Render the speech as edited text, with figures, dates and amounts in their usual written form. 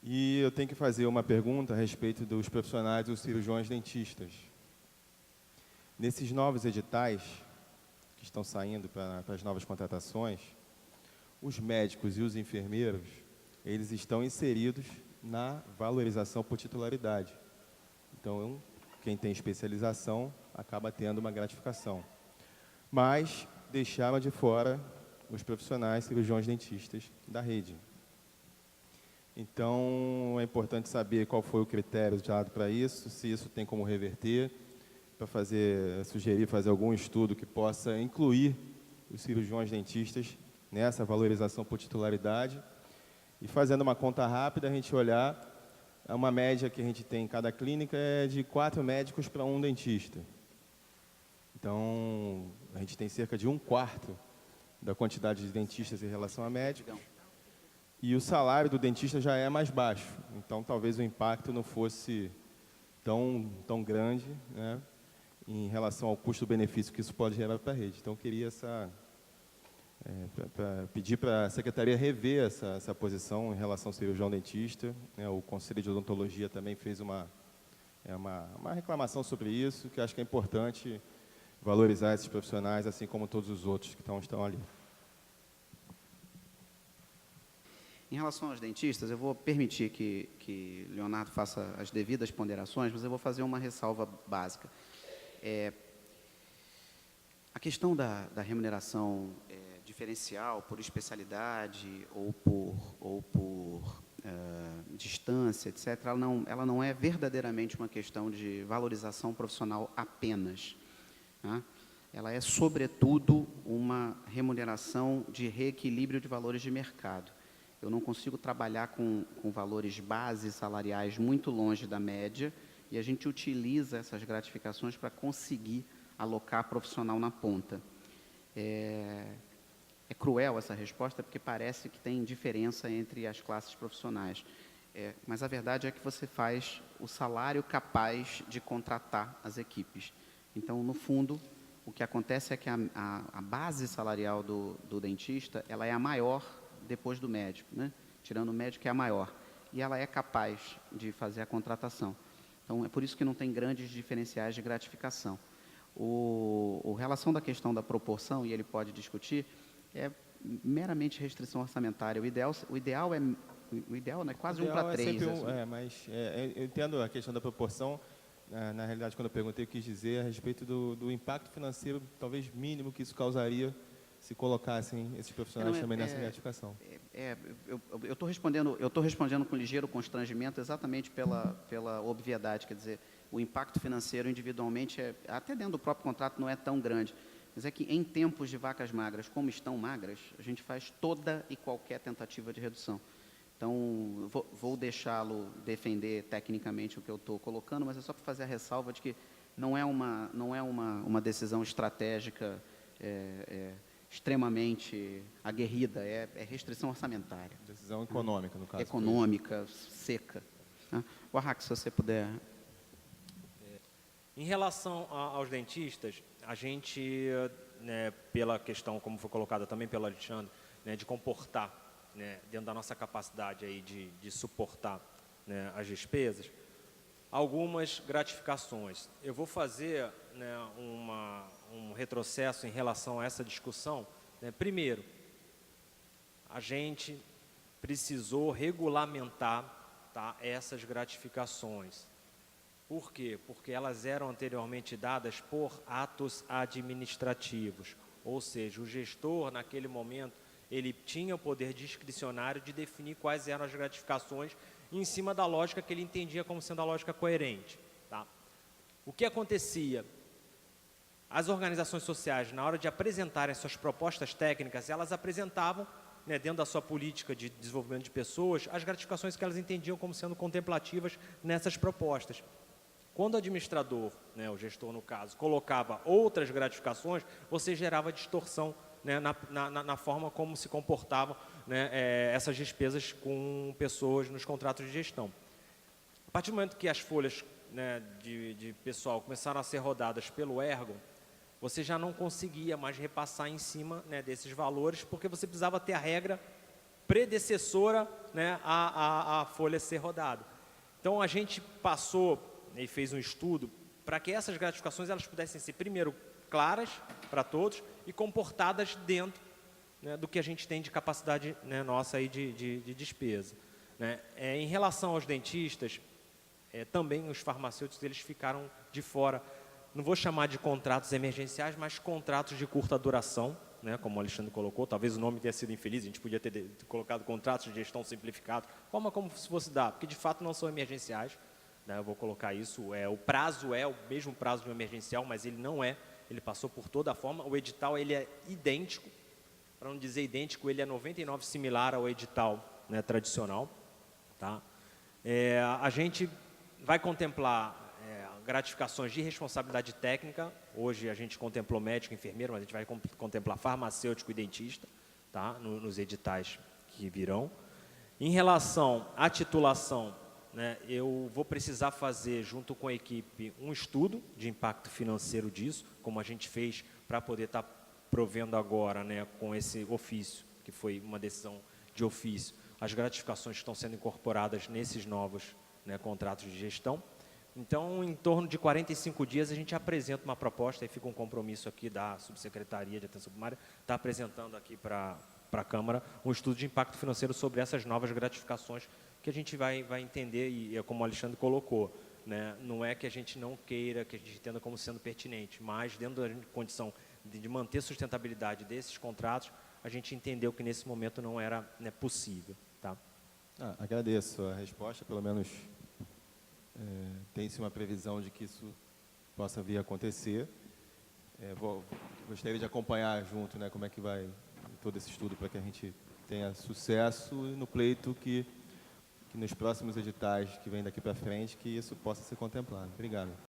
E eu tenho que fazer uma pergunta a respeito dos profissionais dos cirurgiões dentistas. Nesses novos editais que estão saindo para as novas contratações, os médicos e os enfermeiros, eles estão inseridos na valorização por titularidade. Então, quem tem especialização acaba tendo uma gratificação. Mas deixaram de fora os profissionais cirurgiões dentistas da rede. Então, é importante saber qual foi o critério usado para isso, se isso tem como reverter, para sugerir fazer algum estudo que possa incluir os cirurgiões dentistas nessa valorização por titularidade. E fazendo uma conta rápida, a gente olhar, uma média que a gente tem em cada clínica é de 4 médicos para 1 dentista. Então, a gente tem cerca de 1/4 da quantidade de dentistas em relação a médicos. E o salário do dentista já é mais baixo. Então, talvez o impacto não fosse tão grande, né, em relação ao custo-benefício que isso pode gerar para a rede. Então, eu queria pedir para a Secretaria rever essa posição em relação ao cirurgião dentista. O Conselho de Odontologia também fez uma reclamação sobre isso, que acho que é importante valorizar esses profissionais, assim como todos os outros que estão ali. Em relação aos dentistas, eu vou permitir que Leonardo faça as devidas ponderações, mas eu vou fazer uma ressalva básica. A questão da remuneração diferencial por especialidade ou por distância, etc., ela não é verdadeiramente uma questão de valorização profissional apenas, né? Ela é, sobretudo, uma remuneração de reequilíbrio de valores de mercado. Eu não consigo trabalhar com valores base salariais muito longe da média e a gente utiliza essas gratificações para conseguir alocar profissional na ponta. É cruel essa resposta porque parece que tem diferença entre as classes profissionais. Mas a verdade é que você faz o salário capaz de contratar as equipes. Então, no fundo, o que acontece é que a base salarial do dentista ela é a maior depois do médico, né? Tirando o médico, que é a maior. E ela é capaz de fazer a contratação. Então, é por isso que não tem grandes diferenciais de gratificação. A relação da questão da proporção, e ele pode discutir, é meramente restrição orçamentária. O ideal é quase 1 para 3. Eu entendo a questão da proporção. Na realidade, quando eu perguntei, eu quis dizer a respeito do impacto financeiro, talvez mínimo, que isso causaria se colocassem esses profissionais também nessa gratificação. Eu estou respondendo com ligeiro constrangimento exatamente pela obviedade, quer dizer, o impacto financeiro individualmente, até dentro do próprio contrato, não é tão grande. Mas é que em tempos de vacas magras, como estão magras, a gente faz toda e qualquer tentativa de redução. Então, vou deixá-lo defender tecnicamente o que eu estou colocando, mas é só para fazer a ressalva de que não é uma decisão estratégica extremamente aguerrida, é restrição orçamentária. Decisão econômica, no caso. Econômica, seca. O Arrax, se você puder. Em relação aos dentistas, a gente, né, pela questão, como foi colocada também pelo Alexandre, né, de comportar, né, dentro da nossa capacidade aí de suportar, né, as despesas, algumas gratificações. Eu vou fazer, né, um retrocesso em relação a essa discussão. Né. Primeiro, a gente precisou regulamentar, tá, essas gratificações. Por quê? Porque elas eram anteriormente dadas por atos administrativos, ou seja, o gestor, naquele momento, ele tinha o poder discricionário de definir quais eram as gratificações em cima da lógica que ele entendia como sendo a lógica coerente. Tá? O que acontecia? As organizações sociais, na hora de apresentarem suas propostas técnicas, elas apresentavam, né, dentro da sua política de desenvolvimento de pessoas, as gratificações que elas entendiam como sendo contemplativas nessas propostas. Quando o administrador, né, o gestor no caso, colocava outras gratificações, você gerava distorção, né, na forma como se comportavam, né, essas despesas com pessoas nos contratos de gestão. A partir do momento que as folhas, né, de pessoal começaram a ser rodadas pelo Ergon, você já não conseguia mais repassar em cima, né, desses valores, porque você precisava ter a regra predecessora, né, à folha ser rodada. Então, a gente passou, né, e fez um estudo para que essas gratificações elas pudessem ser, primeiro, claras para todos e comportadas dentro, né, do que a gente tem de capacidade, né, nossa aí de despesa. Né? Em relação aos dentistas, também os farmacêuticos eles ficaram de fora. Não vou chamar de contratos emergenciais, mas contratos de curta duração, né, como o Alexandre colocou. Talvez o nome tenha sido infeliz, a gente podia ter colocado contratos de gestão simplificado, forma como se fosse dar, porque de fato não são emergenciais. Né, eu vou colocar isso, o prazo é o mesmo prazo de um emergencial, mas ele não é, ele passou por toda a forma. O edital ele é idêntico, para não dizer idêntico, ele é 99 similar ao edital, né, tradicional. Tá? A gente vai contemplar gratificações de responsabilidade técnica. Hoje a gente contemplou médico, enfermeiro, mas a gente vai contemplar farmacêutico e dentista, tá? Nos editais que virão. Em relação à titulação, né, eu vou precisar fazer, junto com a equipe, um estudo de impacto financeiro disso, como a gente fez para poder estar provendo agora, né, com esse ofício, que foi uma decisão de ofício, as gratificações que estão sendo incorporadas nesses novos, né, contratos de gestão. Então, em torno de 45 dias, a gente apresenta uma proposta, e fica um compromisso aqui da Subsecretaria de Atenção Primária, está apresentando aqui para a Câmara um estudo de impacto financeiro sobre essas novas gratificações que a gente vai entender, e é como o Alexandre colocou, né, não é que a gente não queira, que a gente entenda como sendo pertinente, mas dentro da condição de manter sustentabilidade desses contratos, a gente entendeu que nesse momento não era, né, possível. Tá? Agradeço a resposta, pelo menos tem-se uma previsão de que isso possa vir a acontecer. Gostaria de acompanhar junto, né, como é que vai todo esse estudo para que a gente tenha sucesso no pleito que nos próximos editais que vêm daqui para frente, que isso possa ser contemplado. Obrigado.